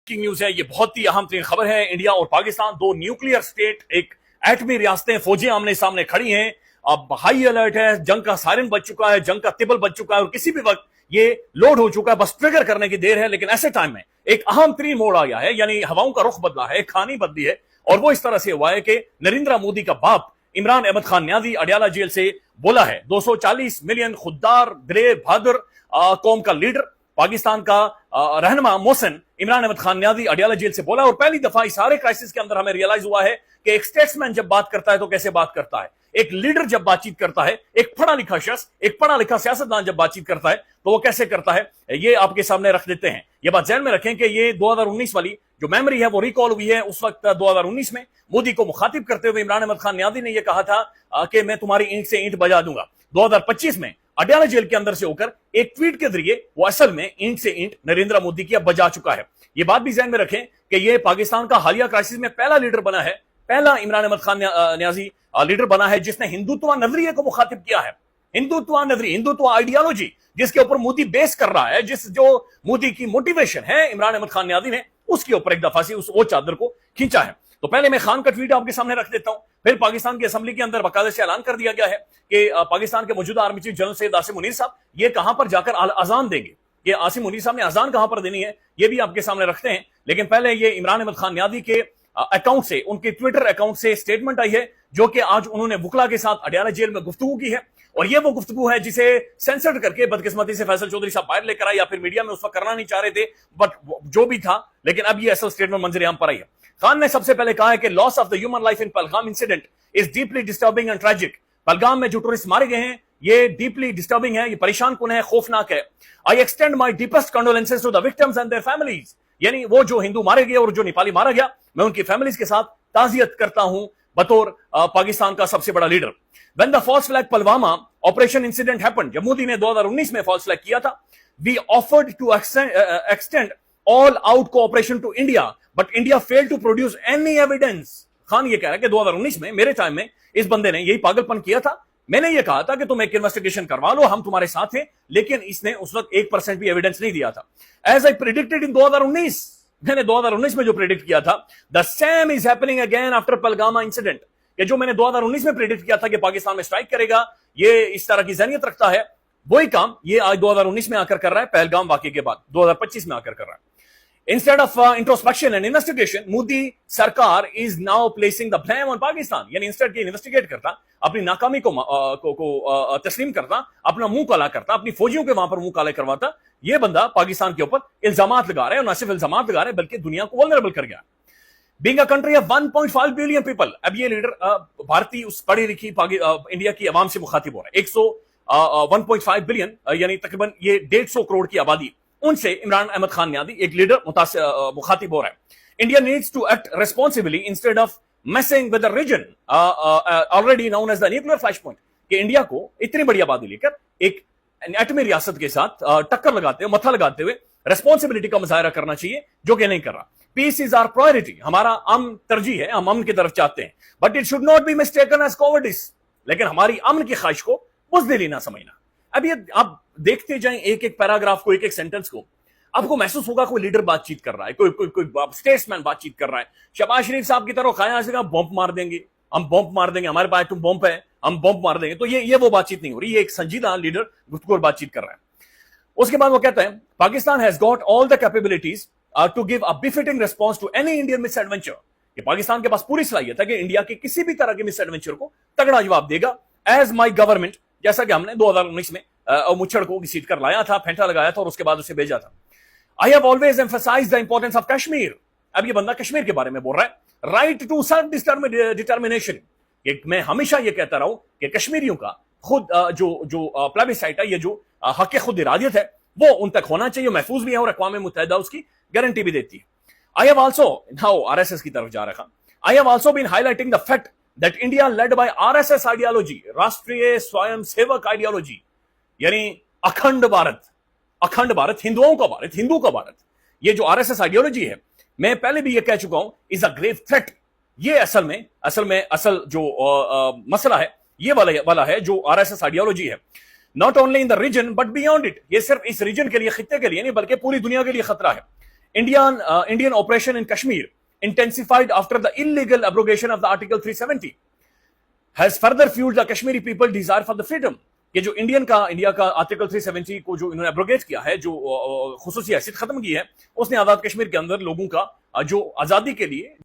की न्यूज है, ये बहुत ही अहम तरीन खबर है। इंडिया और पाकिस्तान, दो न्यूक्लियर स्टेट, एक एटमी रियासतें, फौजें आमने सामने खड़ी हैं। अब हाई अलर्ट है, जंग का सायरन बज चुका है, जंग का तिबल बज चुका है और किसी भी वक्त ये लोड हो चुका है, बस ट्रिगर करने की देर है। लेकिन ऐसे टाइम में एक अहम तरीन मोड़ आ गया है, यानी हवाओं का रुख बदला है, कहानी बदली है। और वो इस तरह से हुआ है कि नरेंद्र मोदी का बाप इमरान अहमद खान न्याजी अडयाला जेल से बोला है। 240 मिलियन खुददार ब्रेव बहादुर कौम का लीडर, पाकिस्तान का रहनुमा मोहसिन इमरान अहमद खान न्याजी अडयाला जेल से बोला। और पहली दफा इस सारे क्राइसिस के अंदर हमें रियलाइज हुआ है कि एक स्टेट्समैन जब बात करता है तो कैसे बात करता है, एक लीडर जब बातचीत करता है, एक पढ़ा लिखा शख्स, एक पढ़ा लिखा सियासतदान जब बातचीत करता है तो वो कैसे करता है, ये आपके सामने रख देते हैं। ये बात ध्यान में रखें कि ये 2019 वाली जो मेमोरी है वो रिकॉल हुई है। उस वक्त 2019 में मोदी को मुखातिब करते हुए इमरान अहमद खान न्याजी ने यह कहा था कि मैं तुम्हारी ईंट से ईंट बजा दूंगा। 2025 में अडयाला जेल के अंदर से होकर एक ट्वीट के जरिए वो असल में ईंट से ईंट नरेंद्र मोदी की अब बजा चुका है। ये बात भी ध्यान में रखें कि ये पाकिस्तान का हालिया क्राइसिस में पहला लीडर बना है, पहला इमरान अहमद खान न्याजी लीडर बना है जिसने हिंदुत्व नजरिए को मुखातिब किया है। हिंदुत्व नजरिए, हिंदुत्व आइडियोलॉजी जिसके ऊपर मोदी बेस कर रहा है, जो मोदी की मोटिवेशन है इमरान अहमद खान न्याजी ने उसके ऊपर एक दफा से वो चादर को खींचा है। तो पहले मैं खान का ट्वीट आपके सामने रख देता हूं। फिर पाकिस्तान की असेंबली के अंदर बाकायदे से ऐलान कर दिया गया है कि पाकिस्तान के मौजूदा army chief general Syed Asim Munir साहब ये कहां पर जाकर अजान देंगे, ये आसिम मुनीर साहब ने अजान कहां पर देनी है ये भी आपके सामने रखते हैं। लेकिन पहले ये इमरान अहमद खान न्याजी के अकाउंट से, उनके ट्विटर अकाउंट से स्टेटमेंट आई है जो कि आज उन्होंने वुकला के साथ अडयाला जेल में गुफ्तगू की है। और ये वो गुफ्तगू है जिसे सेंसर करके बदकिस्मती से फैसल चौधरी साहब बाहर लेकर आए, या फिर मीडिया में उस वक्त करना नहीं चाह रहे थे, बट जो भी था, लेकिन अब ये असल स्टेटमेंट मंजर आम पर आई है। खान ने सबसे पहले कहा है कि loss of the human life in Pahalgam incident is deeply disturbing and tragic. Pahalgam में जो टूरिस्ट मारे गए हैं ये डीपली डिस्टर्बिंग है, ये परेशान कुन है, खौफनाक है। I extend my deepest condolences to the victims and their families, यानी वो जो हिंदू मारे गए और जो नेपाली मारा गया, मैं उनकी फैमिलीज के साथ ताजियत करता हूं बतौर पाकिस्तान का सबसे बड़ा leader. When the false flag Pulwama operation incident happened, जब मोदी ने 2019 में false flag किया था, we offered to extend all out cooperation to India, but India failed to produce any evidence। Khan ये कह रहा है कि 2019 में मेरे टाइम में इस बंदे ने यही पागलपन किया था। मैंने ये कहा था कि तुम एक इन्वेस्टिगेशन करवा लो, हम तुम्हारे साथ हैं, लेकिन इसने उस वक्त 1% भी एविडेंस नहीं दिया था। As I predicted in 2019, मैंने 2019 में जो प्रेडिक्ट किया था, the same is happening again after Palgama incident, कि जो मैंने 2019 में प्रेडिक्ट किया था कि पाकिस्तान में स्ट्राइक करेगा, ये इस तरह की जहनियत रखता है, वही काम ये आज 2019 में आकर कर रहा है, पहलगाम वाकये के बाद 2025 में आकर कर रहा है। Instead of introspection and investigation, Modi सरकार is now placing the blame on Pakistan, यानी इंस्टेड के इन्वेस्टिगेट करता, अपनी नाकामी को तस्लीम करता, अपना मुंह काला करता, अपनी फौजियों के वहां पर मुंह काले करवाता, ये बंदा पाकिस्तान के ऊपर इल्जामात लगा रहा है, और न सिर्फ इल्जामात लगा रहे हैं बल्कि दुनिया को वल्नरेबल कर गया। Being a country of 1.5 billion people, अब ये लीडर भारतीय उस पढ़ी लिखी इंडिया की आवाम से मुखातिब हो रहा है। 1.5 बिलियन यानी तकरीबन ये 150 करोड़ की आबादी, उनसे इमरान अहमद खान न्याजी एक लीडर मुखातिब हो रहा है। India needs to act responsibly instead of messing with the region already known as the nuclear flashpoint, कि इंडिया को इतनी बड़ी आबादी लेकर एक एटमी रियासत के साथ टक्कर लगाते हुए, मथा लगाते हुए रेस्पॉन्सिबिलिटी का मुजाहरा करना चाहिए, जो कि नहीं कर रहा। पीस इज आवर प्रायोरिटी, हमारा अमन तरजीह है, हम अमन की तरफ चाहते हैं, but it should not be mistaken as cowardice, लेकिन हमारी अमन की ख्वाहिश को बुज़दिली ना समझना। अब ये आप देखते जाएं एक एक पैराग्राफ को, एक एक सेंटेंस को, आपको महसूस होगा कोई लीडर बातचीत कर रहा है, कोई स्टेट्समैन बातचीत कर रहा है। शहबाज शरीफ साहब की तरह खाया से बॉम्ब मार देंगे, हम बॉम्ब मार देंगे, हमारे पास तुम बॉम्ब है, हम बॉम्ब मार देंगे, तो ये वो बातचीत नहीं हो रही, ये एक संजीदा लीडर गुफ्तगू बातचीत कर रहा है। उसके बाद वो कहता है Pakistan has got all the capabilities to give a befitting response to any Indian misadventure, कि पाकिस्तान के पास पूरी सलाहियत है कि इंडिया के किसी भी तरह के मिसएडवेंचर को तगड़ा जवाब देगा। एज माई गवर्नमेंट, जैसा कि हमने 2019 में मुच्छड़ को घसीट कर लाया था, फेंटा लगाया था और उसके बाद उसे भेजा था। I have always emphasised the importance of Kashmir, अब ये बंदा कश्मीर के बारे में बोल रहा है। राइट टू सेल्फ डिटर्मिनेशन, मैं हमेशा ये कहता रहा हूं कि कश्मीरियों का खुद जो प्लेबिसाइट है, ये जो हक खुद इरादियत है, वो उन तक होना चाहिए, महफूज भी है और अक़वाम मुत्तहिदा उसकी गारंटी भी देती है। I have also, now RSS की तरफ जा रहा, I have also been highlighting the fact that India led by RSS ideology, Rashtriya Swayam सेवक आइडियोलॉजी, यानी अखंड भारत, अखंड भारत, हिंदुओं का भारत, हिंदू का भारत, ये जो आरएसएस आइडियोलॉजी है, मैं पहले भी ये कह चुका हूं, इज अ ग्रेव थ्रेट। ये असल जो मसला है, ये वाला है जो आरएसएस आइडियोलॉजी है, not only in the region but beyond it, ये सिर्फ इस रीजन के लिए, खित्ते के लिए नहीं बल्कि पूरी दुनिया के लिए खतरा है। Indian operation in Kashmir, intensified after the illegal abrogation of the Article 370, has further fueled the Kashmiri people desire for the freedom. ये जो इंडिया का आर्टिकल 370 को जो इन्होंने एब्रोगेट किया है, जो खुसूसी हैसियत खत्म की है, उसने आजाद कश्मीर के अंदर लोगों का जो आजादी के लिए